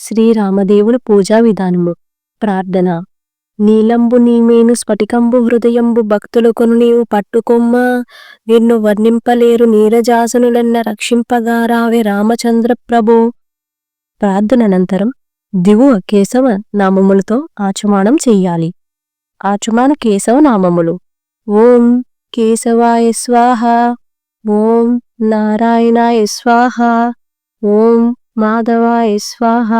శ్రీరామదేవుని పూజా విధానము. ప్రార్థన. నీలంబు నీమేను స్ఫటికంబు హృదయంబు భక్తులకును నీవు పట్టుకొమ్మ, నిన్ను వర్ణింపలేరు నీరజాసనులెన్న రక్షింపగా రావే రామచంద్ర ప్రభో. ప్రార్థన అనంతరం దిగువ కేశవ నామములతో ఆచమానం చెయ్యాలి. ఆచమాన కేశవ నామములు: ఓం కేశవాయ స్వాహ, ఓం నారాయణాయ స్వాహ, ఓం మాధవాయ స్వాహ,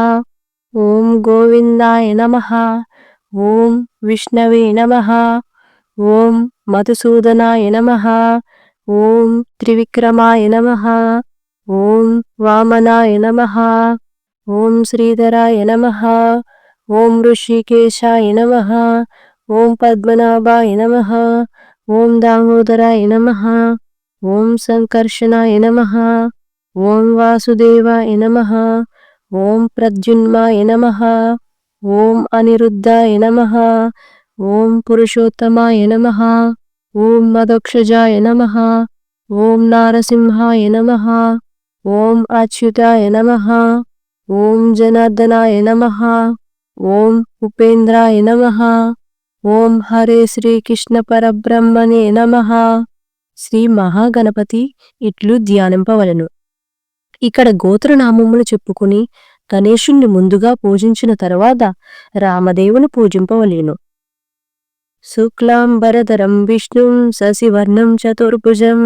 ఓం గోవిందాయ నమః, ఓం విష్ణవే నమః, ఓం మధుసూదనాయ నమః, ఓం త్రివిక్రమాయ నమః, ఓం వామనాయ నమః, ఓం శ్రీధరాయ నమః, ఓం ఋషికేశాయ నమః, ఓం పద్మనాభాయ నమః, ఓం దామోదరాయ నమః, ఓం సంకర్షణాయ నమః, ఓం వాసుదేవాయ నమః, ఓం ప్రద్యుమ్నాయ నమః, ఓం అనిరుద్ధాయ నమః, ఓం పురుషోత్తమాయ నమః, ఓం మదక్షజాయ నమః, ఓం నారసింహాయ నమః, ఓం అచ్యుతాయ నమః, ఓం జనార్దనాయ నమః, ఓం ఉపేంద్రాయ నమః, ఓం హరే శ్రీకృష్ణ పరబ్రహ్మణే నమః. శ్రీ మహాగణపతి ఇట్లు ధ్యానింపవలను. ఇక్కడ గోత్రనామములు చెప్పుకుని గణేశుణ్ణి ముందుగా పూజించిన తరువాత రామదేవుని పూజింపవలేను. శుక్లాంబరధరం విష్ణుం శశివర్ణం చతుర్భుజం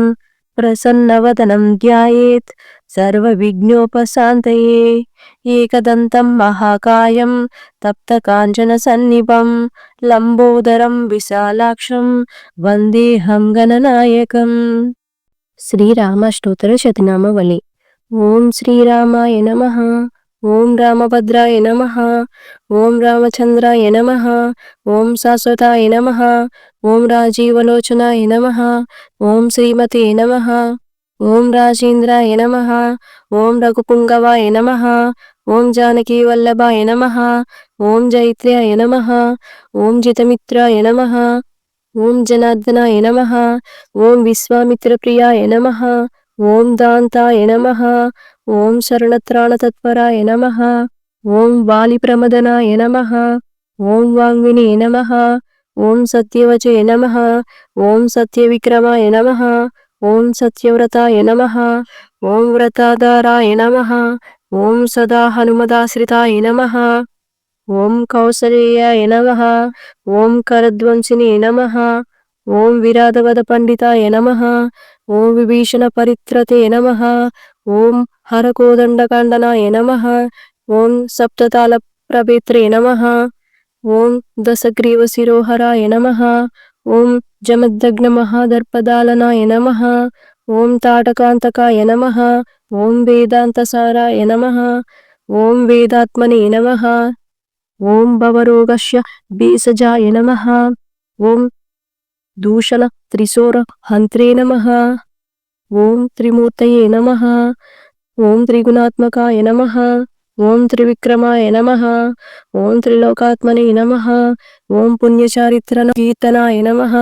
ప్రసన్నవదనం ధ్యాయేత్ సర్వవిఘ్నోపశాంతయే. ఏకదంతం మహాకాయం తప్తకాంచన సన్నిభం లంబోదరం విశాలాక్షం వందేహం గణనాయకం. శ్రీరామష్టోత్తర శతనామావళి. ఓం శ్రీరామాయ నమః, ఓం రామభద్రాయ నమః, ఓం రామచంద్రాయ నమః, ఓం శాశ్వతాయ నమః, ఓం రాజీవలోచనాయ నమః, ఓం శ్రీమతే నమః, ఓం రాజేంద్రాయ నమః, ఓం రఘుపుంగవాయ నమః, ఓం జానకీవల్లభాయ నమః, ఓం జైత్ర్యాయ నమః, ఓం జితమిత్రాయ నమః, ఓం జనార్దనాయ నమః, ఓం విశ్వామిత్రప్రియాయ నమః, ఓం దాంతాయ నమః, ఓం శరణత్రాణతత్పరాయ నమః, ఓం వాలిప్రమదనాయ నమః, ఓం వాంగ్వినే నమః, ఓం సత్యవచే నమః, ఓం సత్యవిక్రమాయ నమః, ఓం సత్యవ్రతాయ నమః, ఓం వ్రతాధారాయ నమః, ఓం సదా హనుమదాశ్రితాయ నమః, ఓం కౌసలేయాయ నమః, ఓం కరధ్వంసినే నమః, ఓం విరాధవద పండితాయ నమః, ఓం విభీషణ పరిత్రతే నమః, ఓం హరకోదండకాండనాయ నమః, ఓం సప్తతాళ ప్రభేత్రే నమః, ఓం దశగ్రీవ శిరోహరాయ నమః, ఓం జమదగ్న మహాదర్పదాలనాయ నమః, ఓం తాటకాంతకాయ నమః, ఓం వేదాంతసారాయ నమః, ఓం వేదాత్మనే నమః, ఓం భవరోగస్య భేషజాయ నమః, ఓం దూషణ త్రిశూర హంత్రే నమః, ఓం త్రిమూర్తయే నమః, ఓం త్రిగుణాత్మకాయ నమః, ఓం త్రివిక్రమాయ నమః, ఓం త్రిలోకాత్మనే నమః, ఓం పుణ్యచారిత్ర కీర్తనాయ నమః,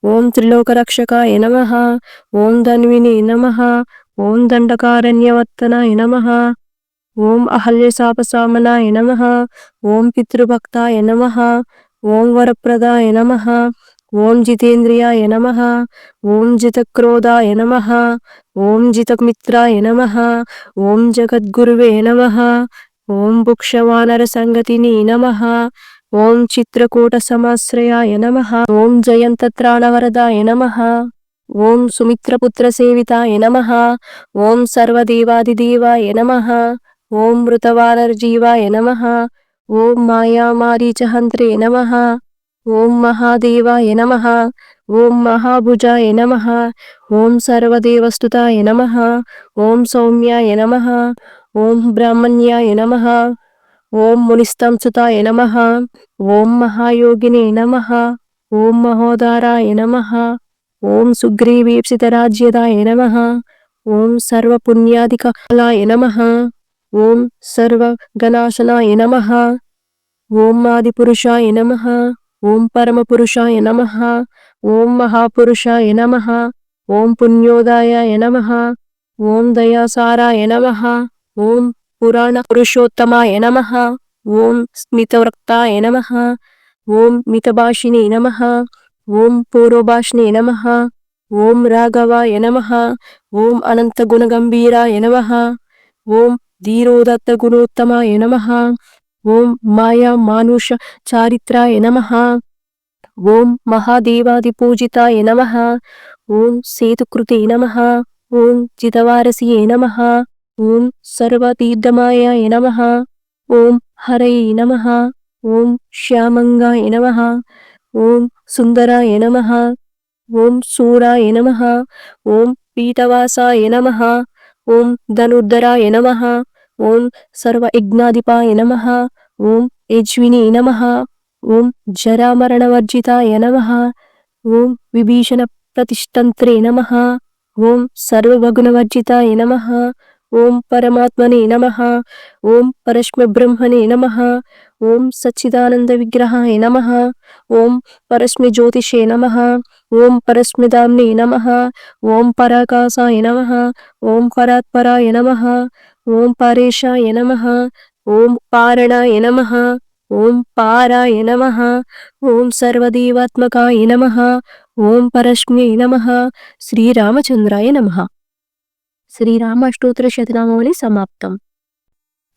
ఓం త్రిలోకరక్షకాయ నమః, ఓం ధన్వినే నమః, ఓం దండకారణ్యవర్తనాయ నమః, ఓం అహల్యశాపశామనాయ నమః, ఓం పితృభక్తాయ నమః, ఓం వరప్రదాయ నమః, ఓం జితేంద్రియాయ నమః, ఓం జితక్రోధాయ నమః, ఓం జితమిత్రాయ నమః, ఓం జగద్గురువే నమః, ఓం భుక్షవానర సంగతినే నమః, ఓం చిత్రకూట సమాశ్రయాయ నమః, ఓం జయంతత్రాణవరదాయ నమః, ఓం సుమిత్రపుత్ర సేవితాయ నమః, ఓం సర్వదేవాదిదేవాయ నమః, ఓం మృతవానరజీవాయ నమః, ఓం మాయామారీచహంత్రే నమః, ఓం మహాదేవాయ నమః, ఓం మహాభుజాయ నమః, ఓం సర్వదేవస్తుతాయ నమః, ఓం సౌమ్యాయ నమః, ఓం బ్రాహ్మణ్యాయ నమః, ఓం మునిస్తంసుతాయ నమః, ఓం మహాయోగినే నమః, ఓం మహోదారాయ నమః, ఓం సుగ్రీవేప్సితరాజ్యదాయ నమః, ఓం సర్వపుణ్యాధికాలాయ నమః, ఓం సర్వగణాశనాయ నమః, ఓం ఆదిపురుషాయ నమః, ఓం పరమపురుషాయ నమః, ఓం మహాపురుషాయ నమః, ఓం పుణ్యోదాయాయ నమః, ఓం దయాసారాయ నమః, ఓం పురాణ పురుషోత్తమాయ నమః. ఓం స్మితవక్తాయ నమః. ఓం మితభాషిణే నమః. ఓం పూర్వభాషిణే నమః. ఓం రాఘవాయ నమః. ఓం అనంత గుణగంభీరాయ నమః. ఓం ధీరోదత్త గుణోత్తమాయ నమః. ఓం మాయా మానుష చారిత్రాయ నమః. ఓం మహాదేవాది పూజితాయ నమః. ఓం సేతుకృతే నమః. ఓం చితవారసియే నమః. ఓం సర్వతీర్థమాయాయ నమః. ఓం హరయే నమః. ఓం శ్యామంగాయ నమః. ఓం సుందరాయ నమః. ఓం శూరాయ నమః. ఓం పీతవాసాయ నమః. ఓం ధనుర్ధరాయ నమః. ఓం సర్వయజ్ఞాధిపాయ నమః. ఓం యజ్వినే నమః. ఓం జరామరణవర్జితాయ నమః. ఓం విభీషణ ప్రతిష్టంత్రే నమః. ఓం సర్వగుణవర్జితాయ నమః. ఓం పరమాత్మనే నమః. ఓం పరస్మబ్రహ్మణే నమః. ఓం సచ్చిదానంద విగ్రహాయ నమః. ఓం పరస్మి జ్యోతిషే నమః. ఓం పరస్మిదామ్నే నమః. ఓం పరాకాశాయ నమః. ఓం పరాత్పరాయ నమః. ఓం పరేశాయ నమః. ఓం పారణాయ నమః. ఓం పారాయ నమః. ఓం సర్వదేవాత్మకాయ నమః. ఓం పరస్మ్యై నమః. శ్రీరామచంద్రాయ నమః. శ్రీరామాష్టోత్తర శతనామావళి సమాప్తం.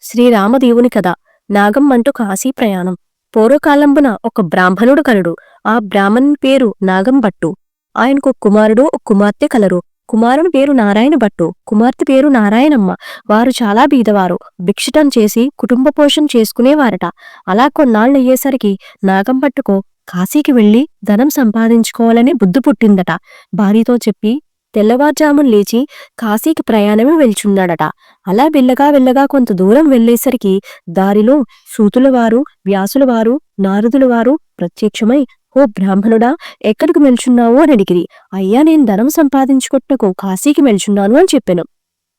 శ్రీరామదేవుని కథ. నాగమ్మంటూ కాశీ ప్రయాణం. పూర్వకాలంబున ఒక బ్రాహ్మణుడు కలడు. ఆ బ్రాహ్మణుని పేరు నాగంభట్టు. ఆయనకు కుమారుడు ఒక కుమార్తె కలరు. కుమారుని పేరు నారాయణ భట్టు, కుమార్తె పేరు నారాయణమ్మ. వారు చాలా బీదవారు. భిక్షటం చేసి కుటుంబ పోషణ చేసుకునేవారట. అలా కొన్నాళ్ళయ్యేసరికి నాగంభట్టుకు కాశీకి వెళ్లి ధనం సంపాదించుకోవాలని బుద్ధి పుట్టిందట. భార్యతో చెప్పి తెల్లవారుజామున లేచి కాశీకి ప్రయాణమే వెళ్చున్నాడట. అలా వెళ్ళగా కొంత దూరం వెళ్లేసరికి దారిలో సూతుల వారు, వ్యాసుల వారు, నారదుల వారు ప్రత్యక్షమై, ఓ బ్రాహ్మణుడా, ఎక్కడికి మెల్చున్నావు అని అడిగిరి. అయ్యా, నేను ధనం సంపాదించుకొట్టుకు కాశీకి మెల్చున్నాను అని చెప్పాను.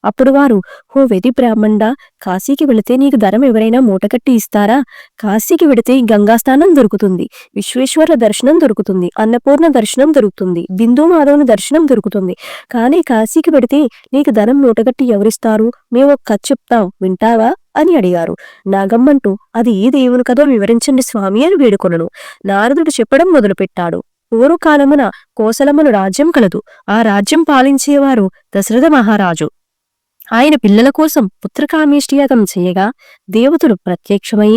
అప్పుడు వారు, ఓ వెది బ్రాహ్మణుడా, కాశీకి వెళితే నీకు ధనం ఎవరైనా మూటకట్టి ఇస్తారా? కాశీకి వెళితే గంగాస్నానం దొరుకుతుంది, విశ్వేశ్వర దర్శనం దొరుకుతుంది, అన్నపూర్ణ దర్శనం దొరుకుతుంది, బిందు మాధవుని దర్శనం దొరుకుతుంది. కానీ కాశీకి వెళితే నీకు ధనం మూటగట్టి ఎవరిస్తారు? మేము ఒక కథ చెప్తాం, వింటావా అని అడిగారు. నాగమ్మంటూ, అది ఏ దేవుని కథో వివరించండి స్వామి అని వేడుకొనను. నారదుడు చెప్పడం మొదలుపెట్టాడు. పూర్వకాలమున కోసలమును రాజ్యం కలదు. ఆ రాజ్యం పాలించేవారు దశరథ మహారాజు. ఆయన పిల్లల కోసం పుత్రకామేష్టియాగం చేయగా దేవతలు ప్రత్యక్షమై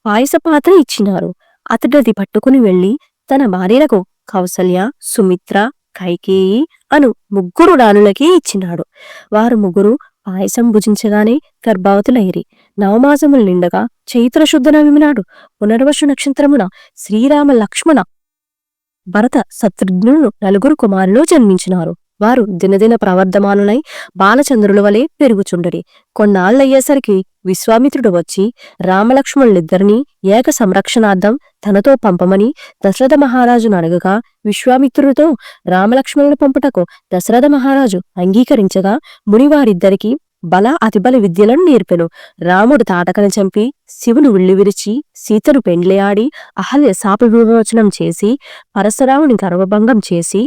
పాయస పాత్ర ఇచ్చినారు. అతడది పట్టుకుని వెళ్లి తన భార్యలకు కౌసల్య, సుమిత్ర, కైకేయి అను ముగ్గురు రాణులకి ఇచ్చినాడు. వారు ముగ్గురు పాయసం భుజించగానే గర్భవతులైరి. నవమాసములు నిండగా చైత్రశుద్ధ నవమి నాడు పునర్వసు నక్షత్రమున శ్రీరామ, లక్ష్మణ, భరత, శత్రుఘ్నులు నలుగురు కుమారులు జన్మించినారు. వారు దినదిన ప్రవర్ధమానులై బాలచంద్రుల వలె పెరుగుచుండరి. కొన్నాళ్ళయ్యేసరికి విశ్వామిత్రుడు వచ్చి రామలక్ష్మణులిద్దరినీ ఏక సంరక్షణార్థం తనతో పంపమని దశరథ మహారాజును అడగగా, విశ్వామిత్రుడితో రామలక్ష్మణులు పంపుటకు దశరథ మహారాజు అంగీకరించగా మునివారిద్దరికీ బల అతిబల విద్యలను నేర్పెను. రాముడు తాటకను చంపి, శివును విల్లు విరిచి, సీతను పెండ్లియాడి, అహల్య శాప విమోచనం చేసి, పరశురాముని గర్వభంగం చేసి,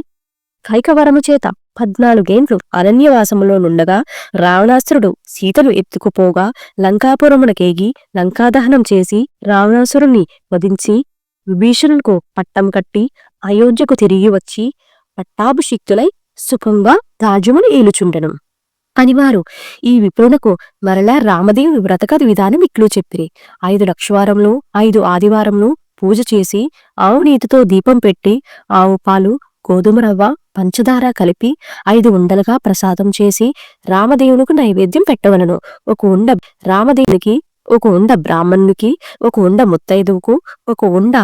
కైకవరము చేత 14 ఏండ్లు అరణ్యవాసములో నుండగా రావణాసురుడు సీతను ఎత్తుకుపోగా లంకాపురమునకేగి లంకాదహనం చేసి రావణాసురుణ్ణి వధించి విభీషణులకు పట్టం కట్టి అయోధ్యకు తిరిగి వచ్చి పట్టాభిషిక్తులై సుఖంగా రాజ్యమును ఏలుచుండెను అని వారు ఈ విప్రునకు మరలా రామదేవుని వ్రతకథ విధానం ఇట్లు చెప్పిరి. 5 లక్షవారములు 5 ఆదివారములు పూజ చేసి ఆవు నీతితో దీపం పెట్టి ఆవు పాలు, గోధుమ రవ్వ, పంచదార కలిపి 5 ఉండలుగా ప్రసాదం చేసి రామదేవునికి నైవేద్యం పెట్టవలను. ఒక ఉండ రామదేవునికి, ఒక ఉండ బ్రాహ్మణునికి, ఒక ఉండ ముత్తైదువుకు, ఒక ఉండ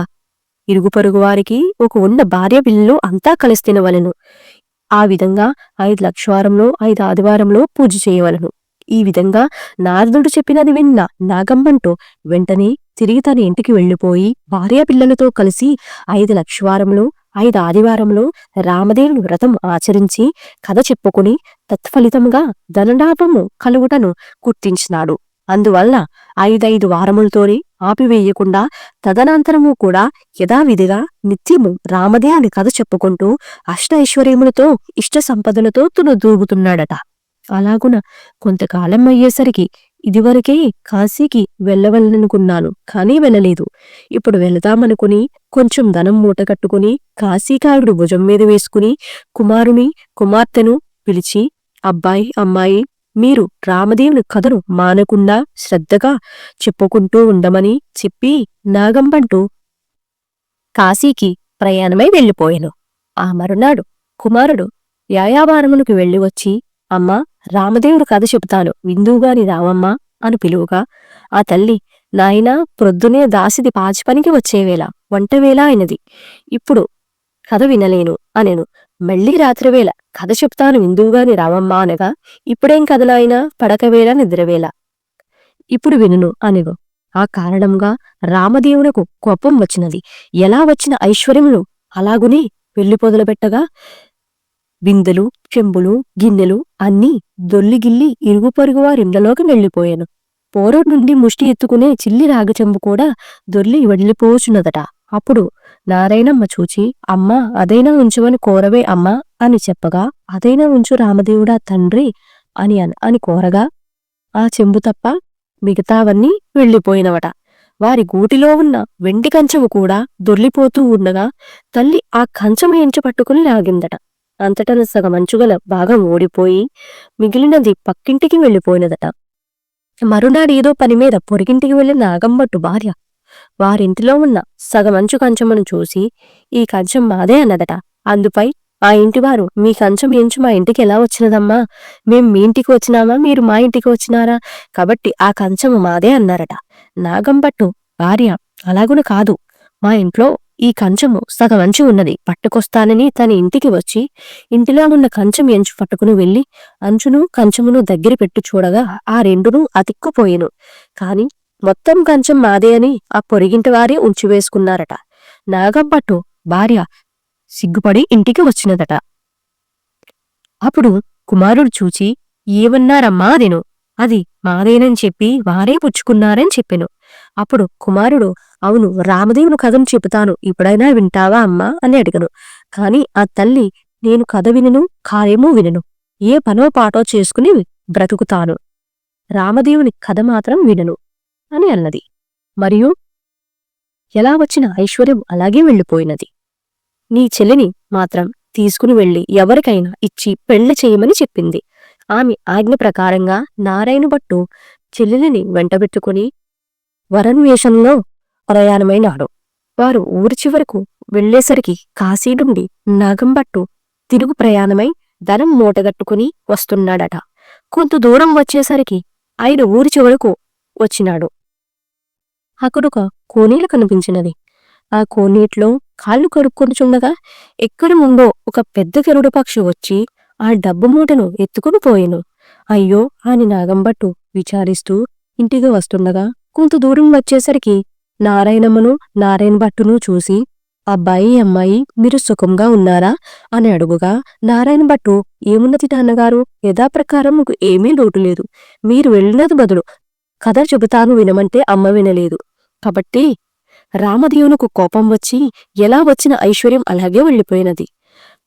ఇరుగు పొరుగు వారికి, ఒక ఉండ భార్య పిల్లలు అంతా కలిసి తినవలను. ఆ విధంగా 5 లక్షవారంలో 5 ఆదివారంలో పూజ చేయవలను. ఈ విధంగా నారదుడు చెప్పినది విన్న నాగమ్మంటూ వెంటనే తిరిగి తన ఇంటికి వెళ్లిపోయి భార్య పిల్లలతో కలిసి 5 లక్షవారంలో 5 ఆదివారంలో రామదేవుని వ్రతం ఆచరించి కథ చెప్పుకుని తత్ఫలితంగా ధనలాభము కలుగుటను గుర్తించినాడు. అందువల్ల 5 వారములతోనే ఆపివేయకుండా తదనంతరము కూడా యథావిధిగా నిత్యము రామదేవుని కథ చెప్పుకుంటూ అష్ట ఐశ్వర్యములతో ఇష్ట సంపదలతో తునదూగుతున్నాడట. అలాగున కొంతకాలం అయ్యేసరికి ఇదివరకే కాశీకి వెళ్ళవలనుకున్నాను, కానీ వెళ్ళలేదు. ఇప్పుడు వెళదామనుకుని కొంచెం ధనం మూట కట్టుకుని కాశీకారుడు భుజం మీద వేసుకుని కుమారుని కుమార్తెను పిలిచి, అబ్బాయి అమ్మాయి, మీరు రామదేవుని కథను మానకుండా శ్రద్ధగా చెప్పుకుంటూ ఉండమని చెప్పి నాగంబంటూ కాశీకి ప్రయాణమై వెళ్ళిపోయెను. ఆ మరునాడు కుమారుడు యాయావారమునకు వెళ్ళి వచ్చి, అమ్మా, రామదేవుడు కథ చెబుతాను, విందువుగాని రావమ్మా అని పిలువగా ఆ తల్లి, నాయనా, ప్రొద్దునే దాసిది పాచిపనికి వచ్చేవేళ, వంటవేళ అయినది, ఇప్పుడు కథ వినలేను అనెను. మళ్లీ రాత్రివేళ కథ చెప్తాను, విందువుగాని రావమ్మా అనగా, ఇప్పుడేం కథలాయినా, పడకవేళ నిద్రవేళ, ఇప్పుడు వినును అనెను. ఆ కారణంగా రామదేవునకు కోపం వచ్చినది. ఎలా వచ్చిన ఐశ్వర్యములు అలాగునే వెళ్ళిపోదలబెట్టగా బిందెలు, చెంబులు, గిన్నెలు అన్నీ దొల్లిగిల్లి ఇరుగు పొరుగు వారిండ్లలోకి వెళ్ళిపోయాను. పోరు నుండి ముష్టి ఎత్తుకునే చిల్లి రాగచెంబు కూడా దొర్లి వెళ్ళిపోచున్నదట. అప్పుడు నారాయణమ్మ చూచి, అమ్మా, అదైనా ఉంచువని కోరవే అమ్మా అని చెప్పగా, అదైనా ఉంచు రామదేవుడా తండ్రి అని కోరగా, ఆ చెంబు తప్ప మిగతావన్నీ వెళ్ళిపోయినవట. వారి గూటిలో ఉన్న వెండి కంచము కూడా దొర్లిపోతూ ఉండగా తల్లి ఆ కంచం ఎంచి పట్టుకుని లాగిందట. అంతటన సగమంచుగల భాగం ఓడిపోయి మిగిలినది పక్కింటికి వెళ్ళిపోయినదట. మరునాడు ఏదో పనిమీద పొరిగింటికి వెళ్లిన నాగంబట్టు భార్య వారింటిలో ఉన్న సగమంచు కంచమును చూసి, ఈ కంచం మాదే అన్నదట. అందుపై ఆ ఇంటివారు, మీ కంచం ఎంచు మా ఇంటికి ఎలా వచ్చినదమ్మా? మేం మీ ఇంటికి వచ్చినామా, మీరు మా ఇంటికి వచ్చినారా? కాబట్టి ఆ కంచము మాదే అన్నారట. నాగంబట్టు భార్య, అలాగున కాదు, మా ఇంట్లో ఈ కంచము సగమంచు ఉన్నది, పట్టుకొస్తానని తన ఇంటికి వచ్చి ఇంటిలో ఉన్న కంచం ఎంచు పట్టుకుని వెళ్లి అంచును కంచమును దగ్గర పెట్టి చూడగా ఆ రెండును అతిక్కుపోయెను. కాని మొత్తం కంచం మాదే అని ఆ పొరిగింటి వారే ఉంచివేసుకున్నారట. నాగంబట్టు భార్య సిగ్గుపడి ఇంటికి వచ్చినదట. అప్పుడు కుమారుడు చూచి, ఏమన్నారమ్మా అదెను. అది మాదేనని చెప్పి వారే పుచ్చుకున్నారని చెప్పెను. అప్పుడు కుమారుడు, అవును, రామదేవుని కథను చెబుతాను, ఇప్పుడైనా వింటావా అమ్మా అని అడిగను. కాని ఆ తల్లి, నేను కథ వినను, కార్యమూ వినను, ఏ పనో పాటో చేసుకుని బ్రతుకుతాను, రామదేవుని కథ మాత్రం వినను అని అన్నది. మరియు ఎలా వచ్చిన ఐశ్వర్యం అలాగే వెళ్ళిపోయినది. నీ చెల్లిని మాత్రం తీసుకుని వెళ్లి ఎవరికైనా ఇచ్చి పెళ్లి చేయమని చెప్పింది. ఆమె ఆజ్ఞ ప్రకారంగా నారాయణ భట్టు చెల్లెలిని వెంటబెట్టుకుని వరన్వేషంలో ప్రయాణమైనాడు. వారు ఊరి చివరకు వెళ్లేసరికి కాశీ నుండి నాగంభట్టు తిరుగు ప్రయాణమై ధనం మూటగట్టుకుని వస్తున్నాడట. కొంత దూరం వచ్చేసరికి ఆయన ఊరి చివరకు వచ్చినాడు. అక్కడొక కోనేరు కనిపించినది. ఆ కోనేట్లో కాళ్ళు కడుక్కొనుచుండగా ఎక్కడి ముందో ఒక పెద్ద గరుడ పక్షి వచ్చి ఆ డబ్బు మూటను ఎత్తుకుని పోయెను. అయ్యో అని నాగంభట్టు విచారిస్తూ ఇంటికి వస్తుండగా కొంత దూరం వచ్చేసరికి నారాయణమ్మను నారాయణ భట్టును చూసి, అబ్బాయి అమ్మాయి, మీరు సుఖంగా ఉన్నారా అని అడుగుగా నారాయణ భట్టు, ఏమున్నది నాన్నగారు, యథాప్రకారం మీకు ఏమీ లోటు లేదు, మీరు వెళ్ళినది బదులు కథ చెబుతాను వినమంటే అమ్మ వినలేదు, కాబట్టి రామదేవునకు కోపం వచ్చి ఎలా వచ్చిన ఐశ్వర్యం అలాగే వెళ్ళిపోయినది.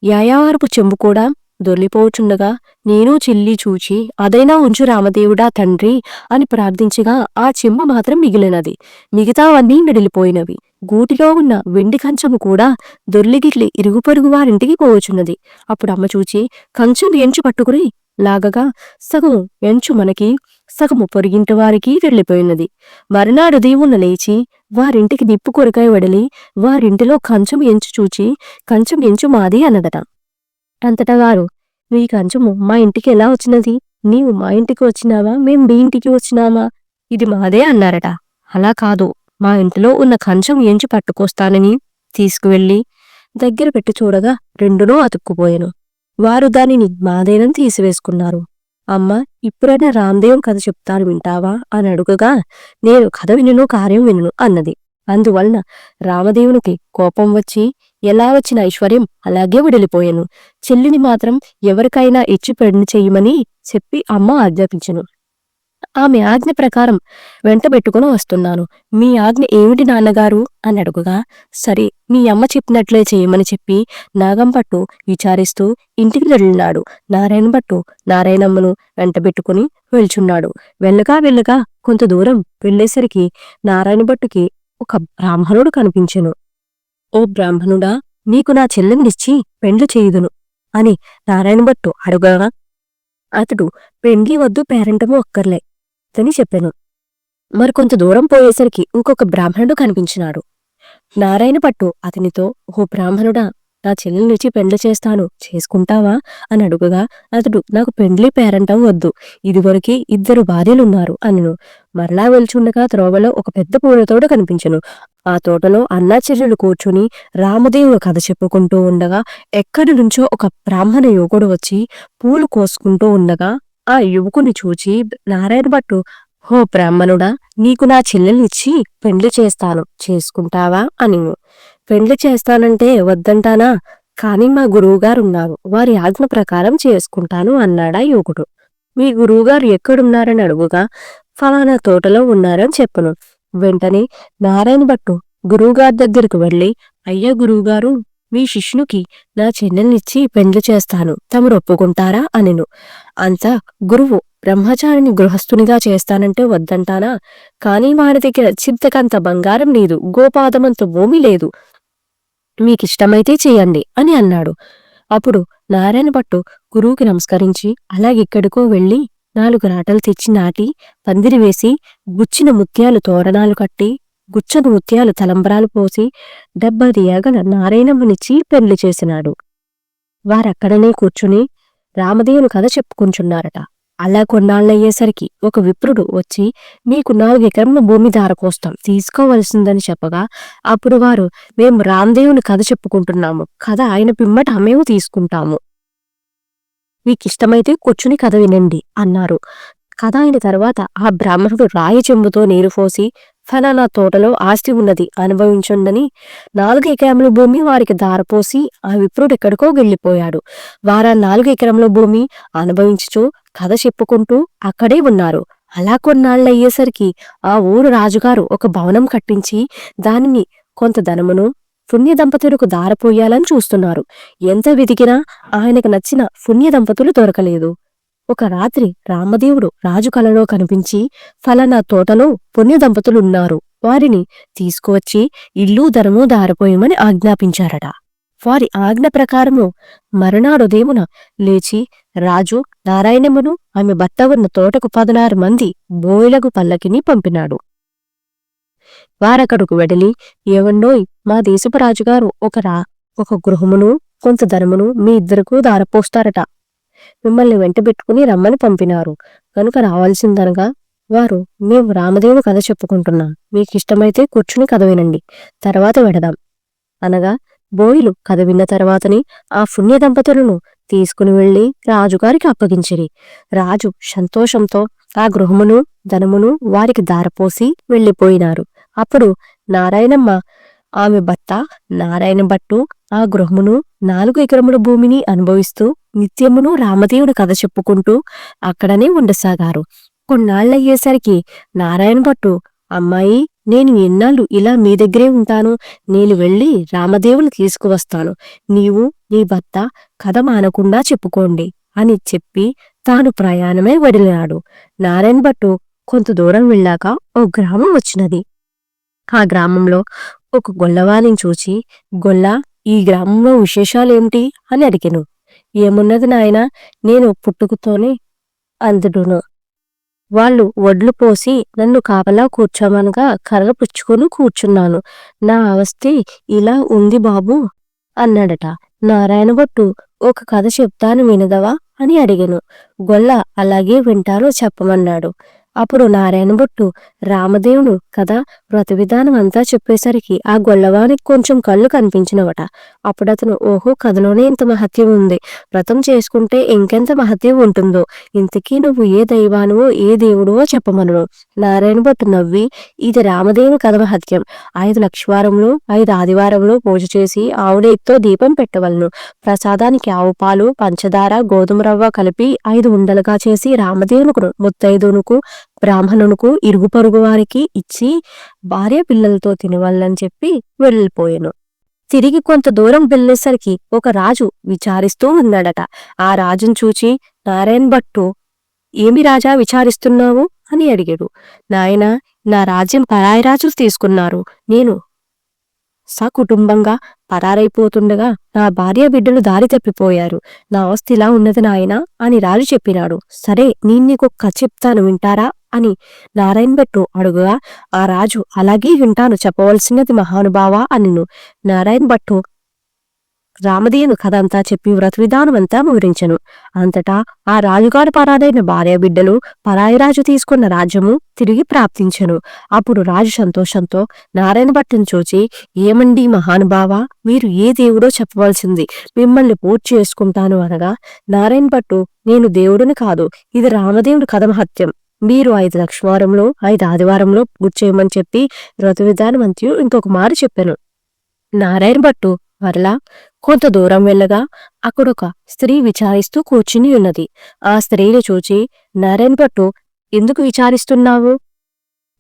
యాయావారపు చెంబు కూడా దొర్లిపోచుండగా నేను చెల్లి చూచి, అదైనా ఉంచు రామదేవుడా తండ్రి అని ప్రార్థించగా ఆ చెంబు మాత్రం మిగిలినది, మిగతావన్నీ నడిలిపోయినవి. గూటిలో ఉన్న వెండి కంచము కూడా దొర్లిగిట్లి ఇరుగు పొరుగు వారింటికి పోవచున్నది. అప్పుడు అమ్మ చూచి కంచం ఎంచు పట్టుకుని లాగగా సగము ఎంచు మనకి, సగము పొరిగింటి వారికి వెళ్ళిపోయినది. మరునాడు దేవున్న లేచి వారింటికి నిప్పు కొరకాయ వడిలి వారింటిలో కంచం ఎంచు చూచి, కంచం ఎంచు మాది అన్నదట. అంతటా వారు, ఈ కంచము మా ఇంటికి ఎలా వచ్చినది? నీవు మా ఇంటికి వచ్చినావా, మేం మీ ఇంటికి వచ్చినామా? ఇది మాదే అన్నారట. అలా కాదు, మా ఇంటిలో ఉన్న కంచం ఎంచి పట్టుకొస్తానని తీసుకువెళ్లి దగ్గర పెట్టి చూడగా రెండునూ అతుక్కుపోయెను. వారు దానిని మాదేనని తీసివేసుకున్నారు. అమ్మ, ఇప్పుడైనా రామదేవుని కథ చెప్తాను వింటావా అని అడుగగా, నేను కథ వినును, కార్యం వినును అన్నది. అందువలన రామదేవునికి కోపం వచ్చి ఎలా వచ్చిన ఐశ్వర్యం అలాగే విడిలిపోయెను. చెల్లిని మాత్రం ఎవరికైనా ఇచ్చి పెళ్లి చెయ్యమని చెప్పి అమ్మ ఆజ్ఞాపించెను. ఆమె ఆజ్ఞ ప్రకారం వెంటబెట్టుకుని వస్తున్నాను, మీ ఆజ్ఞ ఏమిటి నాన్నగారు అని అడుగుగా, సరే మీ అమ్మ చెప్పినట్లే చేయమని చెప్పి నాగంపట్టు విచారిస్తూ ఇంటికి వెళ్ళినాడు. నారాయణభట్టు నారాయణమ్మను వెంటబెట్టుకుని వెళ్చున్నాడు. వెళ్ళగా కొంత దూరం వెళ్ళేసరికి నారాయణభట్టుకి ఒక బ్రాహ్మణుడు కనిపించెను. ఓ బ్రాహ్మణుడా, నీకు నా చెల్లెనిచ్చి పెండ్లు చేయుదును అని నారాయణభట్టు అడుగగా అతడు పెండ్లి వద్దు, పేరంటము ఒక్కర్లే అని చెప్పెను. మరికొంత దూరం పోయేసరికి ఇంకొక బ్రాహ్మణుడు కనిపించినాడు. నారాయణభట్టు అతనితో, ఓ బ్రాహ్మణుడా, నా చెల్లెల్నిచ్చి పెండ్లి చేస్తాను, చేసుకుంటావా అని అడుగగా అతడు, నాకు పెండ్లి పేరంటం వద్దు, ఇదివరకే 2 భార్యలున్నారు అనెను. మరలా వెళ్చుండగా త్రోవలో ఒక పెద్ద పూల తోట కనిపించెను. ఆ తోటలో అన్నా చెల్లెలు కూర్చుని రామదేవుడు కథ చెప్పుకుంటూ ఉండగా ఎక్కడి నుంచో ఒక బ్రాహ్మణ యువకుడు వచ్చి పూలు కోసుకుంటూ ఉండగా ఆ యువకుని చూచి నారాయణభట్టు, హో బ్రాహ్మణుడా, నీకు నా చెల్లెల్నిచ్చి పెండ్లి చేస్తాను, చేసుకుంటావా అనిను. పెండ్లి చేస్తానంటే వద్దంటానా, కాని మా గురువుగారున్నారు, వారి ఆజ్ఞ ప్రకారం చేసుకుంటాను అన్నాడా యువకుడు. మీ గురువుగారు ఎక్కడున్నారని అడుగుగా ఫలానా తోటలో ఉన్నారని చెప్పను. వెంటనే నారాయణభట్టు గురువుగారి దగ్గరకు వెళ్ళి, అయ్యా గురువుగారు, మీ శిష్యునికి నా చెల్లెల్నిచ్చి పెండ్లి చేస్తాను, తమరు ఒప్పుకుంటారా అనెను. అంతా గురువు బ్రహ్మచారిని గృహస్థునిగా చేస్తానంటే వద్దంటానా, కానీ వాడి దగ్గర చింతకంత బంగారం లేదు, గోపాదమంత భూమి లేదు, మీకిష్టమైతే చెయ్యండి అని అన్నాడు. అప్పుడు నారాయణభట్టు గురువుకి నమస్కరించి అలాగెక్కడికో వెళ్ళి 4 రాటలు తెచ్చి నాటి పందిరి వేసి గుచ్చిన ముత్యాలు తోరణాలు కట్టి గుచ్చని ముత్యాలు తలంబ్రాలు పోసి 70 ఏగల నారాయణమ్మనిచ్చి పెండ్లి చేసినాడు. వారక్కడనే కూర్చుని రామదేవుని కథ చెప్పుకుంటున్నారట. అలా కొన్నాళ్ళయ్యేసరికి ఒక విప్రుడు వచ్చి, నీకు 4 ఎకరముల భూమి ధారపోస్తాం, తీసుకోవలసిందని చెప్పగా అప్పుడు వారు, మేము రామదేవుని కథ చెప్పుకుంటున్నాము, కథ ఆయన పిమ్మట మేము తీసుకుంటాము, మీకిష్టమైతే కూర్చుని కథ వినండి అన్నారు. కథ అయిన తర్వాత ఆ బ్రాహ్మణుడు రాయి చెంబుతో నీరు పోసి, ఫలానా తోటలో ఆస్తి ఉన్నది, అనుభవించుండని 4 ఎకరముల భూమి వారికి ధారపోసి ఆ విప్రుడు ఎక్కడికో వెళ్ళిపోయాడు. వారా 4 ఎకరముల భూమి అనుభవించుచూ కథ చెప్పుకుంటూ అక్కడే ఉన్నారు. అలా కొన్నాళ్ళయ్యేసరికి ఆ ఊరు రాజుగారు ఒక భవనం కట్టించి దానిని కొంత ధనమును పుణ్య దంపతులకు దారపోయాలని చూస్తున్నారు. ఎంత వెతికినా ఆయనకు నచ్చిన పుణ్య దంపతులు దొరకలేదు. ఒక రాత్రి రామదేవుడు రాజు కలలో కనిపించి, ఫలానా తోటలో పుణ్య దంపతులున్నారు, వారిని తీసుకువచ్చి ఇల్లు ధనము దారపోయమని ఆజ్ఞాపించారట. వారి ఆజ్ఞ ప్రకారము మరునాడుదేమున లేచి రాజు నారాయణమ్మను ఆమె భర్త ఉన్న తోటకు 16 మంది బోయిలగు పల్లకిని పంపినాడు. వారక్కడకు వెడలి, ఏవండోయ్, మా దేశపు రాజుగారు ఒక గృహమును కొంత ధనమును మీ ఇద్దరికూ దారపోస్తారట, మిమ్మల్ని వెంటబెట్టుకుని రమ్మని పంపినారు, కనుక రావాల్సిందనగా వారు, మేము రామదేవుని కథ చెప్పుకుంటున్నాం, మీకిష్టమైతే కూర్చుని కథ వినండి, తర్వాత వెడదాం అనగా బోయిలు కథ విన్న తర్వాతని ఆ పుణ్య దంపతులను తీసుకుని వెళ్లి రాజుగారికి అప్పగించిరి. రాజు సంతోషంతో ఆ గృహమును ధనమును వారికి దారపోసి వెళ్లిపోయినారు. అప్పుడు నారాయణమ్మ ఆమె భర్త నారాయణభట్టు ఆ గృహమును 4 ఎకరముల భూమిని అనుభవిస్తూ నిత్యమును రామదేవుడి కథ చెప్పుకుంటూ అక్కడనే ఉండసాగారు. కొన్నాళ్ళయ్యేసరికి నారాయణభట్టు, అమ్మాయి, నేను ఎన్నాళ్ళు ఇలా మీ దగ్గరే ఉంటాను, నేను వెళ్ళి రామదేవుని తీసుకువస్తాను, నీవు నీ భర్త కథ మానకుండా చెప్పుకోండి అని చెప్పి తాను ప్రయాణమై వదిలినాడు. నారాయణభట్టు కొంత దూరం వెళ్ళాక ఓ గ్రామం వచ్చినది. ఆ గ్రామంలో ఒక గొల్లవాణిని చూచి, గొల్ల, ఈ గ్రామంలో విశేషాలేమిటి అని అడిగెను. ఏమున్నది నాయనా, నేను పుట్టుకతోనే అందుడును, వాళ్ళు వడ్లు పోసి నన్ను కాపలా కూర్చోమనగా కర్ర పుచ్చుకొని కూర్చున్నాను, నా అవస్థే ఇలా ఉంది బాబు అన్నాడట. నారాయణభట్టు, ఒక కథ చెప్తాను వినదవా అని అడిగెను. గొల్ల అలాగే వింటాను చెప్పమన్నాడు. అప్పుడు నారాయణభట్టు రామదేవుడు కథ వ్రత విధానం అంతా చెప్పేసరికి ఆ గొల్లవానికి కొంచెం కళ్ళు కనిపించినవట. అప్పుడతను, ఓహో, కథలోనే ఇంత మహత్యం ఉంది, వ్రతం చేసుకుంటే ఇంకెంత మహత్యం ఉంటుందో, ఇంతకీ నువ్వు ఏ దైవానువో ఏ దేవుడువో చెప్పమను. నారాయణభట్టు నవ్వి, ఇది రామదేవుని కథ మహత్యం, 5 లక్షవారములు 5 ఆదివారములు పూజ చేసి ఆవునేతితో దీపం పెట్టవలను, ప్రసాదానికి ఆవు పాలు పంచదార గోధుమ రవ్వ కలిపి 5 ఉండలుగా చేసి రామదేవునుకు ముత్తైదునుకు బ్రాహ్మణునుకు ఇరుగు పొరుగు వారికి ఇచ్చి భార్య పిల్లలతో తినవల్లని చెప్పి వెళ్ళిపోయాను. తిరిగి కొంత దూరం వెళ్ళేసరికి ఒక రాజు విచారిస్తూ ఉన్నాడట. ఆ రాజును చూచి నారాయణ భట్టు, ఏమి రాజా విచారిస్తున్నావు అని అడిగాడు. నాయనా, నా రాజ్యం పరాయి రాజులు తీసుకున్నారు. నేను సకుటుంబంగా పరారైపోతుండగా నా భార్య బిడ్డలు దారి తప్పిపోయారు. నా ఆస్తి ఇలా ఉన్నది నాయనా అని రాజు చెప్పినాడు. సరే, నేను నీకు కథ చెప్తాను, వింటారా అని నారాయణ భట్టు అడుగుగా ఆ రాజు, అలాగే వింటాను, చెప్పవలసినది మహానుభావా అనిను. నారాయణ భట్టు రామదేవుని కథ అంతా చెప్పి వ్రత విధానమంతా వివరించెను. అంతటా ఆ రాజుగారు పరారైన భార్య బిడ్డలు, పరాయిరాజు తీసుకున్న రాజ్యము తిరిగి ప్రాప్తించెను. అప్పుడు రాజు సంతోషంతో నారాయణ భట్టును చూచి, ఏమండి మహానుభావా, మీరు ఏ దేవుడో చెప్పవలసింది, మిమ్మల్ని పూర్తి చేసుకుంటాను అనగా, నారాయణ భట్టు, నేను దేవుడిని కాదు, ఇది రామదేవుడి కథ మహత్యం. మీరు 5 లక్ష్మీవారంలో 5 ఆదివారంలో పూర్తి చేయమని చెప్పి వ్రత విధానం అంతయు ఇంకొక మారు చెప్పాను. నారాయణ భట్టు మరలా కొంత దూరం వెళ్ళగా అక్కడొక స్త్రీ విచారిస్తూ కూర్చుని ఉన్నది. ఆ స్త్రీని చూచి, నారాయణ భట్టు, ఎందుకు విచారిస్తున్నావు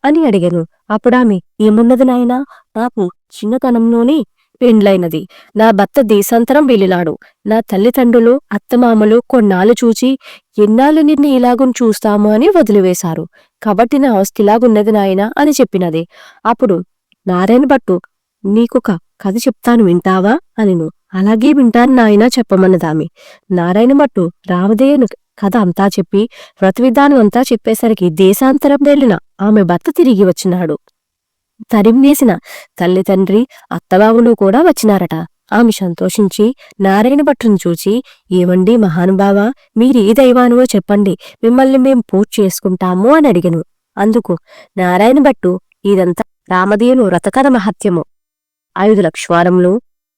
అని అడిగాను. అప్పుడామె, ఏమున్నది నాయనా, నాకు చిన్నతనంలోనే పెండ్లైనది. నా భర్త దేశాంతరం వెళ్ళినాడు. నా తల్లిదండ్రులు అత్తమామలు కొన్నాళ్ళు చూచి, ఎన్నాళ్ళు నిన్ను ఇలాగుని చూస్తాము అని వదిలివేశారు. కాబట్టి నా ఆస్తి ఇలాగున్నది నాయనా అని చెప్పినది. అప్పుడు నారాయణ భట్టు, నీకొక కథ చెప్తాను, వింటావా అనిను. అలాగే వింటాను నాయనా, చెప్పమన్నదామె. నారాయణ భట్టు రామదేవుని కథ అంతా చెప్పి వ్రత విధానం అంతా చెప్పేసరికి దేశాంతరం వెళ్ళిన ఆమె భర్త తిరిగి వచ్చినాడు. తరిమేసిన తల్లి తండ్రి అత్తబాబులు కూడా వచ్చినారట. ఆమె సంతోషించి నారాయణ భట్టును చూచి, ఏమండి మహానుభావా, మీరు ఏ దైవానువో చెప్పండి, మిమ్మల్ని మేం పూజ చేసుకుంటాము అని అడిగను. అందుకు నారాయణ భట్టు, ఇదంతా రామదేవుని వ్రతకథ మహత్యము. 5 లక్ష్మీవారములు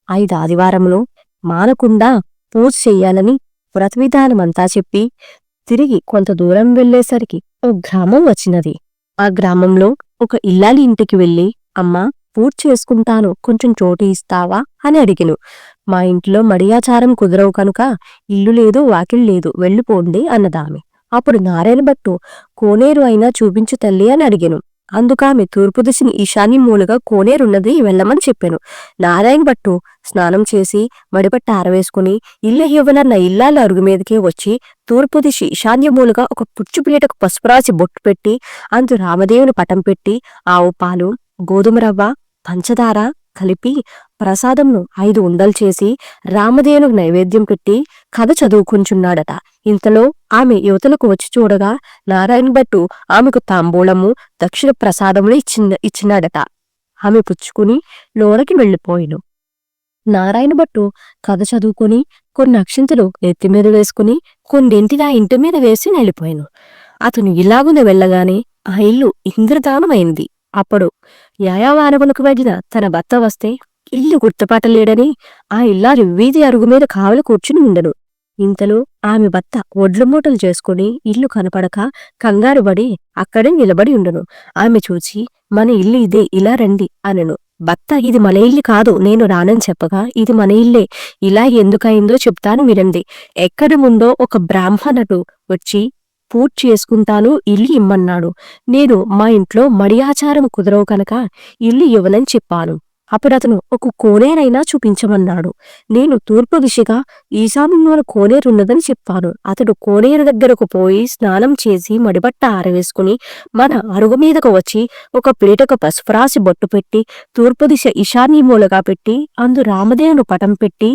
5 ఆదివారములు మానకుండా పూజ చెయ్యాలని వ్రత విధానమంతా చెప్పి తిరిగి కొంత దూరం వెళ్లేసరికి ఒక గ్రామం వచ్చినది. ఆ గ్రామంలో ఒక ఇల్లాలి ఇంటికి వెళ్లి, అమ్మా, పూజ చేసుకుంటాను, కొంచెం చోటు ఇస్తావా అని అడిగెను. మా ఇంట్లో మడియాచారం కుదరవు కనుక ఇల్లు లేదు, వాకిల్ లేదు, వెళ్ళిపోండి అన్నదామె. అప్పుడు నారాయణ భట్టు, కోనేరు అయినా చూపించు తల్లి అని అడిగెను. అందుకామె తూర్పు దిశని ఈశాన్య మూలగా కోనేరున్నది, వెళ్ళమని చెప్పాను. నారాయణ భట్టు స్నానం చేసి మడిపట్ట ఆరవేసుకుని ఇల్లు ఇవ్వనన్న ఇల్లాల అరుగు మీదకే వచ్చి తూర్పు దిశ ఈశాన్య మూలగా ఒక పుచ్చుపీటకు పసుపురాసి బొట్టు పెట్టి అందు రామదేవుని పటం పెట్టి ఆవు పాలు, గోధుమ రవ్వ, పంచదార కలిపి ప్రసాదంను 5 ఉండలు చేసి రామదేవునికి నైవేద్యం పెట్టి కథ చదువుకుంటున్నాడట. ఇంతలో ఆమె యువతలకు వచ్చి చూడగా నారాయణ భట్టు ఆమెకు తాంబూలము, దక్షిణ ప్రసాదములు ఇచ్చినాడట. ఆమె పుచ్చుకుని లోనకి వెళ్ళిపోయిను. నారాయణ భట్టు కథ చదువుకుని కొన్ని అక్షింతలు ఎత్తిమీద వేసుకుని కొన్నింటిని ఆ ఇంటి మీద వేసి వెళ్ళిపోయాను. అతను ఇలాగునే వెళ్ళగానే ఆ ఇల్లు ఇంద్రదానమైంది. అప్పుడు యాయావారమునకు వెళ్ళిన తన భర్త వస్తే ఇల్లు గుర్తుపట్టలేడని ఆ ఇల్లారి వీధి అరుగు మీద కావలి కూర్చుని ఉండను. ఇంతలో ఆమె భర్త ఒడ్ల మూటలు చేసుకుని ఇల్లు కనపడక కంగారుబడి అక్కడే నిలబడి ఉండను. ఆమె చూచి, మన ఇల్లు ఇదే, ఇలా రండి అనెను. భర్త, ఇది మన ఇల్లు కాదు, నేను రానని చెప్పగా, ఇది మన ఇల్లే, ఇలా ఎందుకయిందో చెప్తాను వినండి. ఎక్కడ ముందో ఒక బ్రాహ్మణుడు వచ్చి పూజ చేసుకుంటాను, ఇల్లు ఇమ్మన్నాడు. నేను మా ఇంట్లో మడియాచారం కుదరవు కనుక ఇల్లు ఇవ్వనని చెప్పాను. అప్పుడతను ఒక కోనేరైనా చూపించమన్నాడు. నేను తూర్పు దిశగా ఈశాన్యంలో కోనేరున్నదని చెప్పాను. అతడు కోనేరు దగ్గరకు పోయి స్నానం చేసి మడిబట్ట ఆరవేసుకుని మన అరుగు మీదకు వచ్చి ఒక పీటకు పసుపురాసి బొట్టు పెట్టి తూర్పు దిశ ఈశాన్యమూలగా పెట్టి అందు రామదేవుని పటం పెట్టి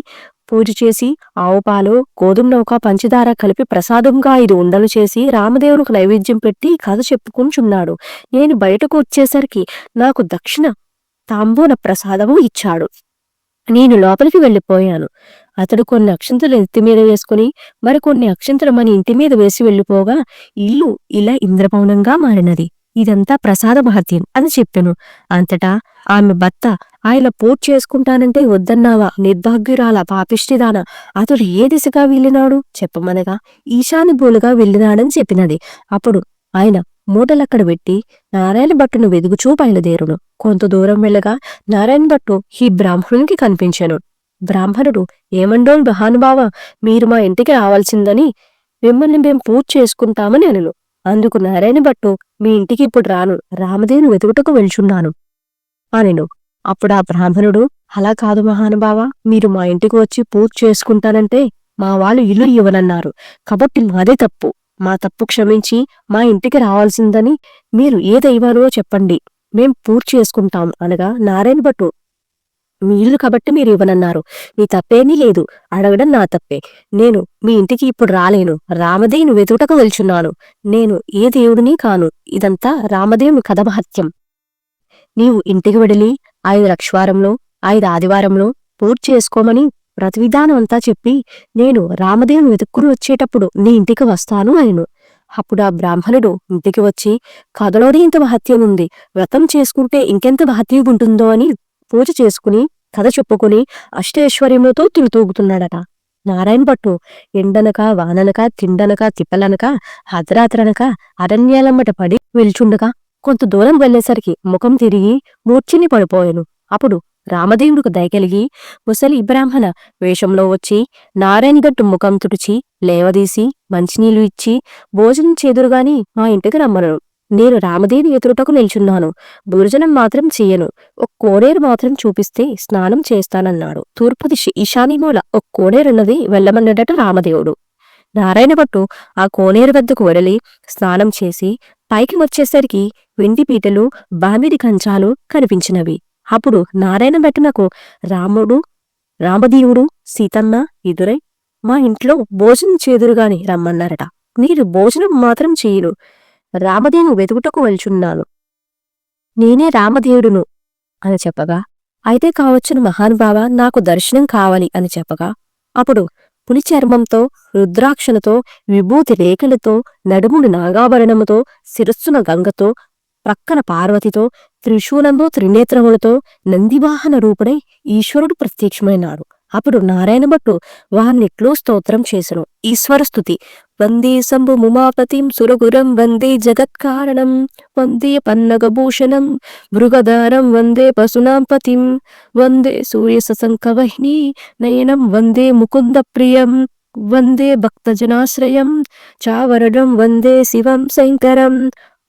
పూజ చేసి ఆవు పాలు, గోధుమ నౌక, పంచదార కలిపి ప్రసాదంగా 5 ఉండలు చేసి రామదేవునికి నైవేద్యం పెట్టి కథ చెప్పుకుంటున్నాడు. నేను బయటకు వచ్చేసరికి నాకు దక్షిణ తాంబూల ప్రసాదము ఇచ్చాడు. నేను లోపలికి వెళ్ళిపోయాను. అతడు కొన్ని అక్షింతలు ఎత్తి మీద వేసుకుని మరికొన్ని అక్షింతలు మన ఇంటి మీద వేసి వెళ్ళిపోగా ఇల్లు ఇలా ఇంద్రభవనంగా మారినది. ఇదంతా ప్రసాద మహత్యం అని చెప్పాను. అంతటా ఆమె భర్త, ఆయన పూజ చేసుకుంటానంటే వద్దన్నావా, నిర్భాగ్యురాల, పాపిష్టిదాన, అతడు ఏ దిశగా వెళ్ళినాడు చెప్పమనగా ఈశాన్యబూలుగా వెళ్ళినాడని చెప్పినది. అప్పుడు ఆయన మూటలక్కడ పెట్టి నారాయణ భట్టును వెదుగుచూ బయలుదేరును. కొంత దూరం వెళ్ళగా నారాయణ భట్టు ఈ బ్రాహ్మణునికి కనిపించెను. బ్రాహ్మణుడు, ఏమండోం మహానుభావ, మీరు మా ఇంటికి రావాల్సిందని, మిమ్మల్ని మేం పూజ చేసుకుంటామని అనను. అందుకు నారాయణ భట్టు, మీ ఇంటికి ఇప్పుడు రాను, రామదేవుని వెతుకుటకు వెళ్చున్నాను అనెను. అప్పుడు ఆ బ్రాహ్మణుడు, అలా కాదు మహానుభావ, మీరు మా ఇంటికి వచ్చి పూజ చేసుకుంటానంటే మా వాళ్ళు ఇల్లు ఇవ్వనన్నారు. కాబట్టి మాదే తప్పు. మా తప్పు క్షమించి మా ఇంటికి రావాల్సిందని మీరు ఏ దైవాలో చెప్పండి, మేం పూజ చేసుకుంటాం అనగా నారాయణ భట్టు, మీ ఇల్లు కాబట్టి మీరు ఇవ్వనన్నారు. మీ తప్పేమీ లేదు. అడగడం నా తప్పే. నేను మీ ఇంటికి ఇప్పుడు రాలేను. రామదేవుని వెతుటకు వెళ్చున్నాను. నేను ఏ దేవుడిని కాను. ఇదంతా రామదేవుని కథమహత్యం. నీవు ఇంటికి వెడలి 5 లక్షవారంలో 5 ఆదివారంలో పూర్తి చేసుకోమని ప్రతివిధానం అంతా చెప్పి నేను రామదేవుని వెతుక్కుని వచ్చేటప్పుడు నీ ఇంటికి వస్తాను ఆయను. అప్పుడు ఆ బ్రాహ్మణుడు ఇంటికి వచ్చి కథలోనే ఇంత మహత్యం ఉంది, వ్రతం చేసుకుంటే ఇంకెంత మహత్యం ఉంటుందో అని పూజ చేసుకుని కథ చెప్పుకుని అష్టైశ్వర్యములతో తిరుతూగుతున్నాడట. నారాయణ భట్టు ఎండనక వాననక తిండనక తిప్పలనక అర్ధరాత్రనక అరణ్యాలమ్మట పడి వెళ్చుండగా కొంత దూరం వెళ్లేసరికి ముఖం తిరిగి మూర్ఛిని పడిపోయెను. అప్పుడు రామదేవుడికి దయకలిగి ముసలి బ్రాహ్మణ వేషంలో వచ్చి నారాయణగట్టు ముఖం తుడిచి లేవదీసి మంచినీళ్లు ఇచ్చి భోజనం చేదురుగాని మా ఇంటికి రమ్మను. నేను రామదేవుని ఎదురుటకు నిల్చున్నాను. భోజనం మాత్రం చెయ్యను. ఒక కోడేరు మాత్రం చూపిస్తే స్నానం చేస్తానన్నాడు. తూర్పు దిశ ఈశాన్యమూల ఒక కోడేరున్నది వెళ్ళమన్నడట రామదేవుడు. నారాయణభట్టు ఆ కోనేరు వద్దకు వెడలి స్నానం చేసి పైకి వచ్చేసరికి వెండి పీటలు బామిడి కంచాలు కనిపించినవి. అప్పుడు నారాయణ భట్టునకు రామదేవుడు సీతమ్మ ఎదురై మా ఇంట్లో భోజనం చేదురుగాని రమ్మన్నారట. నేను భోజనం మాత్రం చేయను. రామదేవుని వెతుకుటకు వెళ్చున్నాను. నేనే రామదేవుడును అని చెప్పగా, అయితే కావచ్చును మహానుభావ, నాకు దర్శనం కావాలి అని చెప్పగా, అప్పుడు పులి చర్మంతో రుద్రాక్షలతో విభూతి రేఖలతో నడుముడు నాగాభరణముతో శిరస్సున గంగతో ప్రక్కన పార్వతితో త్రిశూలంలో త్రినేత్రములతో నందివాహన రూపుడై ఈశ్వరుడు ప్రత్యక్షమైనాడు. అప్పుడు నారాయణభట్టు వారినిట్లో స్తోత్రం చేసెను. ఈశ్వరస్తుతి. వందే శంభు ముమాపతిం సురగురం వందే జగత్కారణం వందే పన్నగభూషణం మృగధారం వందే పశునాం పతిం వందే సూర్య సశంకవహ్ని నయనం వందే ముకుంద ప్రియం వందే భక్తజనాశ్రయం చావరణం వందే శివం శంకరం.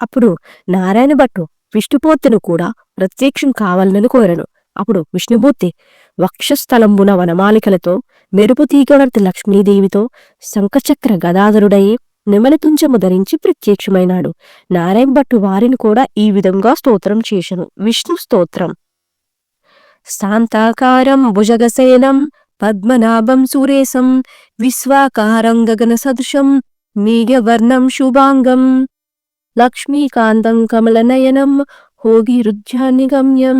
అప్పుడు నారాయణ భట్టు విష్ణుమూర్తిని కూడా ప్రత్యక్షం కావాలని కోరను. అప్పుడు విష్ణుమూర్తి వక్షస్థలంబున వనమాలికలతో మెరుపు తీగవర్తి లక్ష్మీదేవితో శంఖచక్ర గదాధరుడై నెమలితుంచము ధరించి ప్రత్యక్షమైనాడు. నారాయణ భట్టు వారిని కూడా ఈ విధంగా స్తోత్రం చేశను. విష్ణు స్తోత్రం. శాంతాకారం భుజగసేనం పద్మనాభం సురేశం విశ్వాకారం గగన సదృశం మేఘవర్ణం శుభాంగం లక్ష్మీకాంతం కమలనయనం హోగిరుధ్యానిగమ్యం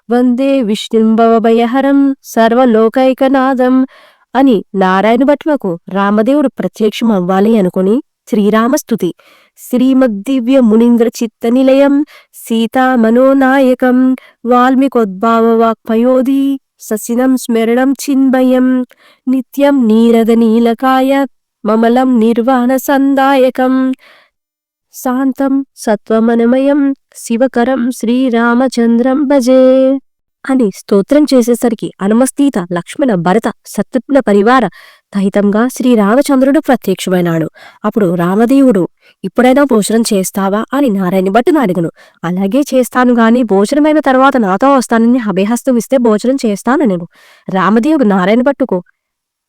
వందే విష్ణుంభవభయహరం సర్వలోకైకనాథం అని నారాయణ భట్లకు రామదేవుడు ప్రత్యక్షం అవ్వాలి అనుకుని శ్రీరామస్తుతి. శ్రీమద్దివ్య మునీంద్ర చిత్త నిలయం సీతా మనోనాయకం వాల్మీకోద్భావ వాక్పయోధి ససినం స్మరణం చిన్మయం నిత్యం నీరద నీలకాయ మమలం నిర్వాణ సందాయకం శాంతం సత్వమనమయం శివకరం శ్రీరామచంద్రం భజే అని స్తోత్రం చేసేసరికి అనుమస్తీత లక్ష్మణ భరత శత్రుఘ్న పరివార సహితంగా శ్రీరామచంద్రుడు ప్రత్యక్షమైనాడు. అప్పుడు రామదేవుడు ఇప్పుడైనా భోజనం చేస్తావా అని నారాయణ భట్టును అడిగను. అలాగే చేస్తాను గాని భోజనమైన తర్వాత నాతో వస్తానని అభయహస్తం ఇస్తే భోజనం చేస్తాను నేను. రామదేవుడు నారాయణ భట్టుకు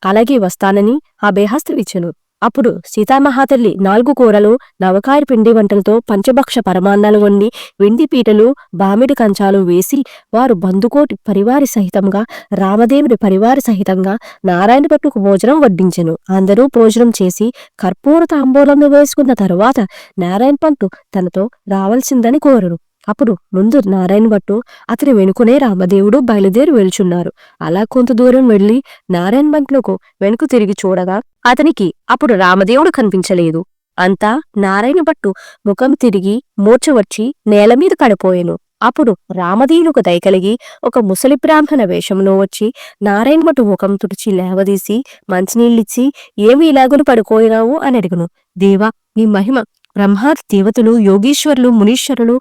అలాగే వస్తానని అభయహస్తం ఇచ్చెను. అప్పుడు సీతామహాతల్లి 4 కూరలు నవకాయ పిండి వంటలతో పంచభక్ష పరమాన్నాలు వండి వెండి పీటలు బామిడి కంచాలు వేసి వారు బంధుకోటి పరివారి సహితంగా రామదేవుడి పరివారి సహితంగా నారాయణ భట్టుకు భోజనం వడ్డించెను. అందరూ భోజనం చేసి కర్పూర తాంబూలంలో వేసుకున్న తరువాత నారాయణ భట్టు తనతో రావాల్సిందని కోరరు. అప్పుడు ముందు నారాయణ భట్టు అతని వెనుకనే రామదేవుడు బయలుదేరి వెళ్చున్నారు. అలా కొంత దూరం వెళ్లి నారాయణ భట్టుకు వెనుక తిరిగి చూడగా అతనికి అప్పుడు రామదేవుడు కనిపించలేదు. అంతా నారాయణ భట్టు ముఖం తిరిగి మూర్ఛ వచ్చి నేల మీద పడిపోయెను. అప్పుడు రామదేవునికి దయకలిగి ఒక ముసలి బ్రాహ్మణ వేషంలో వచ్చి నారాయణ భట్టు ముఖం తుడిచి లేవదీసి మంచినీళ్ళిచ్చి ఏమి ఇలాగులు పడుకోయినావు అని అడిగను. దేవా, నీ మహిమ బ్రహ్మాది దేవతలు యోగీశ్వరులు మునీశ్వరులు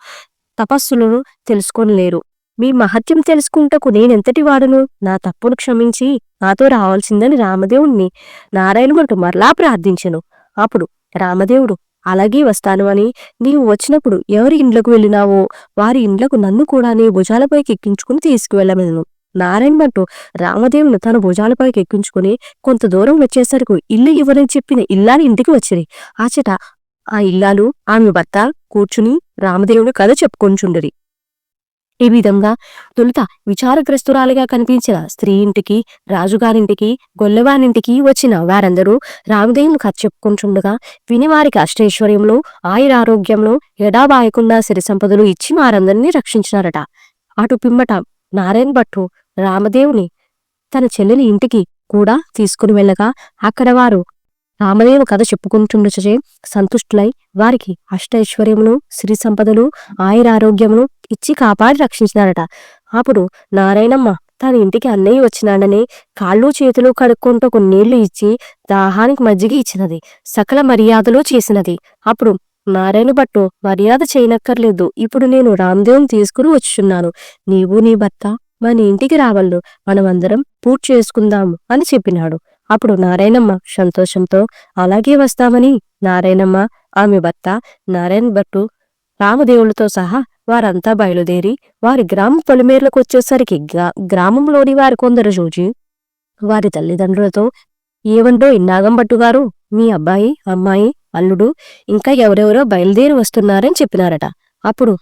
తపస్సులను తెలుసుకోలేరు. మీ మహత్యం తెలుసుకుంటకు నేనెంతటి వాడును? నా తప్పును క్షమించి నాతో రావాల్సిందని రామదేవుణ్ణి నారాయణ భట్టు మరలా ప్రార్థించెను. అప్పుడు రామదేవుడు అలాగే వస్తాను అని, నీవు వచ్చినప్పుడు ఎవరి ఇండ్లకు వెళ్ళినావో వారి ఇండ్లకు నన్ను కూడా నీ భుజాలపైకి ఎక్కించుకుని తీసుకువెళ్ళమను. నారాయణ భట్టు రామదేవుని తన భుజాలపైకి ఎక్కించుకుని కొంత దూరం వచ్చేసరికి ఇల్లు ఇవ్వరని చెప్పిన ఇల్లాలి ఇంటికి వచ్చింది. ఆచట ఆ ఇల్లాలు ఆమె భర్త కూర్చుని రామదేవుని కథ చెప్పుకొంచుండరి. ఈ విధంగా తొలుత విచారగ్రస్తురాలిగా కనిపించిన స్త్రీ ఇంటికి, రాజుగారింటికి, గొల్లవారింటికి వచ్చిన వారందరూ రామదేవుని కథ చెప్పుకుంటుండగా వినివారికి అష్టైశ్వర్యంలో, ఆయురారోగ్యంలో, ఎడాబాయకుండా సిరి సంపదలు ఇచ్చి వారందరినీ రక్షించినారట. అటు పిమ్మట నారాయణ భట్టు రామదేవుని తన చెల్లెలి ఇంటికి కూడా తీసుకుని వెళ్ళగా అక్కడ వారు రామదేవు కథ చెప్పుకుంటుండచే సంతుష్టులై వారికి అష్టైశ్వర్యములు, సిరి సంపదలు, ఆయురారోగ్యములు ఇచ్చి కాపాడి రక్షించినారట. అప్పుడు నారాయణమ్మ తన ఇంటికి అన్నయ్య వచ్చినాడని కాళ్ళు చేతులు కడుక్కుంటూ కొన్ని నీళ్లు ఇచ్చి దాహానికి మజ్జిగ ఇచ్చినది. సకల మర్యాదలు చేసినది. అప్పుడు నారాయణ భట్టు మర్యాద చేయనక్కర్లేదు, ఇప్పుడు నేను రామదేవుని తీసుకుని వచ్చుచున్నాను, నీవు నీ భర్త మన ఇంటికి రావళ్ళు, మనమందరం పూర్తి చేసుకుందాము అని చెప్పినాడు. అప్పుడు నారాయణమ్మ సంతోషంతో అలాగే వస్తామని నారాయణమ్మ, ఆమె భర్త నారాయణ భట్టు రామదేవులతో సహా వారంతా బయలుదేరి వారి గ్రామ పొలిమేర్లకు వచ్చేసరికి గ్రామంలోని వారి కొందరు చూచి వారి తల్లిదండ్రులతో, ఏవండో నాగం భట్టు గారు, మీ అబ్బాయి, అమ్మాయి, అల్లుడు ఇంకా ఎవరెవరో బయలుదేరి వస్తున్నారని చెప్పినారట. అప్పుడు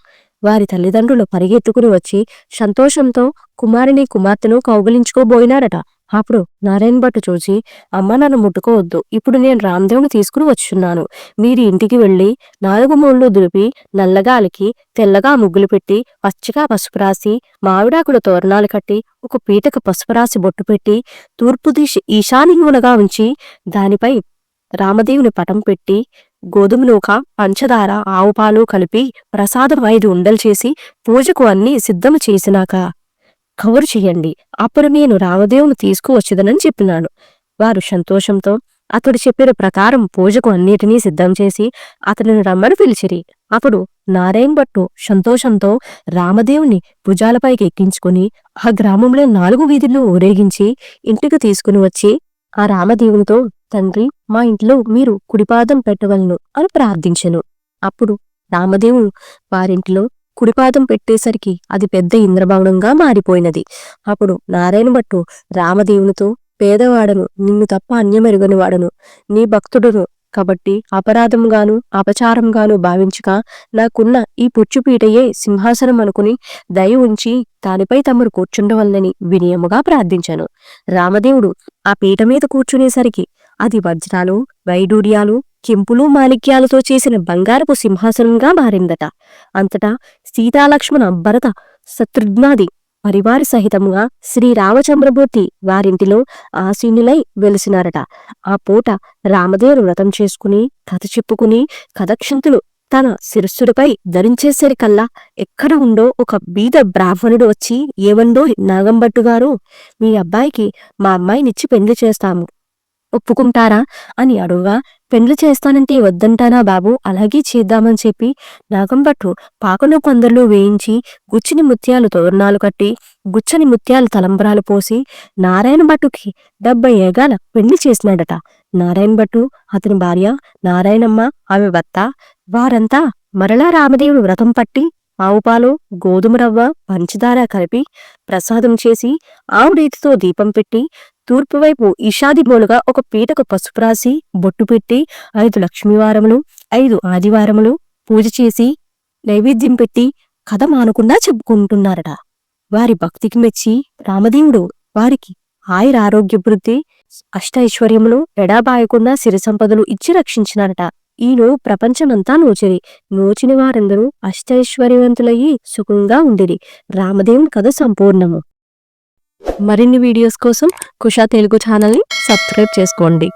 వారి తల్లిదండ్రులు పరిగెత్తుకుని వచ్చి సంతోషంతో కుమారుని కుమార్తెను కౌగిలించుకోబోయినారట. అప్పుడు నారాయణ భట్టు చూసి, అమ్మ నన్ను ముట్టుకోవద్దు, ఇప్పుడు నేను రామదేవుని తీసుకుని వచ్చున్నాను. మీరు ఇంటికి వెళ్ళి 4 మూళ్ళు దులిపి నల్లగా అలికి తెల్లగా ముగ్గులు పెట్టి పచ్చగా పసుపు రాసి మామిడాకుల తోరణాలు కట్టి ఒక పీటకు పసుపు రాసి బొట్టు పెట్టి తూర్పు దిశ ఈశాన్యమునగా ఉంచి దానిపై రామదేవుని పటం పెట్టి గోధుమ నూక, పంచదార, ఆవుపాలు కలిపి ప్రసాదం 5 ఉండలు చేసి పూజకు అన్ని సిద్ధము చేసినాక కవరు చెయ్యండి, అప్పుడు నేను రామదేవుని తీసుకువచ్చుదనని చెప్పినాను. వారు సంతోషంతో అతడు చెప్పిన ప్రకారం పూజకు అన్నిటినీ సిద్ధం చేసి అతనిని రమ్మని పిలిచిరి. అప్పుడు నారాయణ భట్టు సంతోషంతో రామదేవుని భుజాలపైకి ఎక్కించుకుని ఆ గ్రామంలో 4 వీధుల్లో ఊరేగించి ఇంటికి తీసుకుని వచ్చి ఆ రామదేవునితో, తండ్రి, మా ఇంట్లో మీరు కుడిపాదం పెట్టవలను అని ప్రార్థించెను. అప్పుడు రామదేవుడు వారింటిలో కుడిపాదం పెట్టేసరికి అది పెద్ద ఇంద్రభవనంగా మారిపోయినది. అప్పుడు నారాయణ భట్టు రామదేవునితో, పేదవాడను, నిన్ను తప్ప అన్యమెరుగని వాడను, నీ భక్తుడును కాబట్టి అపరాధంగాను అపచారంగాను భావించక నాకున్న ఈ పుచ్చుపీటయే సింహాసనం అనుకుని దయ ఉంచి దానిపై తమరు కూర్చుండవల్లని వినయముగా ప్రార్థించాను. రామదేవుడు ఆ పీట మీద కూర్చునేసరికి అది వజ్రాలు, వైడూర్యాలు, కెంపులు, మాణిక్యాలతో చేసిన బంగారపు సింహాసనంగా మారిందట. అంతటా సీతాలక్ష్మణ, భరత, శత్రుఘ్నాది పరివార సహితముగా శ్రీరామచంద్రమూర్తి వారింటిలో ఆసీనులై వెలిసినారట. ఆ పూట రామదేవుడు వ్రతం చేసుకుని కథ చెప్పుకుని కథక్షంతులు తన శిరస్సుడిపై ధరించేసరికల్లా ఎక్కడ ఉండో ఒక బీద బ్రాహ్మణుడు వచ్చి, ఏవండో నాగంభట్టు గారు, మీ అబ్బాయికి మా అమ్మాయినిచ్చి పెళ్లి చేస్తాము, ఒప్పుకుంటారా అని అడుగా, పెండ్లి చేస్తానంటే వద్దంటానా బాబు, అలాగే చేద్దామని చెప్పి నాగంభట్టు పాకను పందర్లు వేయించి గుచ్చిని ముత్యాలు తోరణాలు కట్టి గుచ్చని ముత్యాలు తలంబరాలు పోసి నారాయణ భట్టుకి 70 ఏగాల పెండ్లి చేసినాడట. నారాయణ భట్టు, అతని భార్య నారాయణమ్మ, ఆమె భర్త వారంతా మరలా రామదేవుడు వ్రతం పట్టి ఆవుపాలు, గోధుమ రవ్వ, పంచదార కలిపి ప్రసాదం చేసి ఆవుడేతితో దీపం పెట్టి తూర్పువైపు ఈషాదిమూలుగా ఒక పీటకు పసుపు రాసి బొట్టు పెట్టి 5 లక్ష్మీవారములు, 5 ఆదివారములు పూజ చేసి నైవేద్యం పెట్టి కథ మానకుండా చెప్పుకుంటున్నారట. వారి భక్తికి మెచ్చి రామదేవుడు వారికి ఆయురారోగ్యవృద్ధి, అష్టైశ్వర్యములు, ఎడాబాయకుండా సిరి సంపదలు ఇచ్చి రక్షించినారట. ఈయన ప్రపంచమంతా నోచిరి. నోచిన వారందరూ అష్టైశ్వర్యవంతులయ్యి సుఖంగా ఉండిరి. రామదేవుని కథ సంపూర్ణము. మరిన్ని వీడియోస్ కోసం కుషా తెలుగు ఛానల్ని సబ్స్క్రైబ్ చేసుకోండి.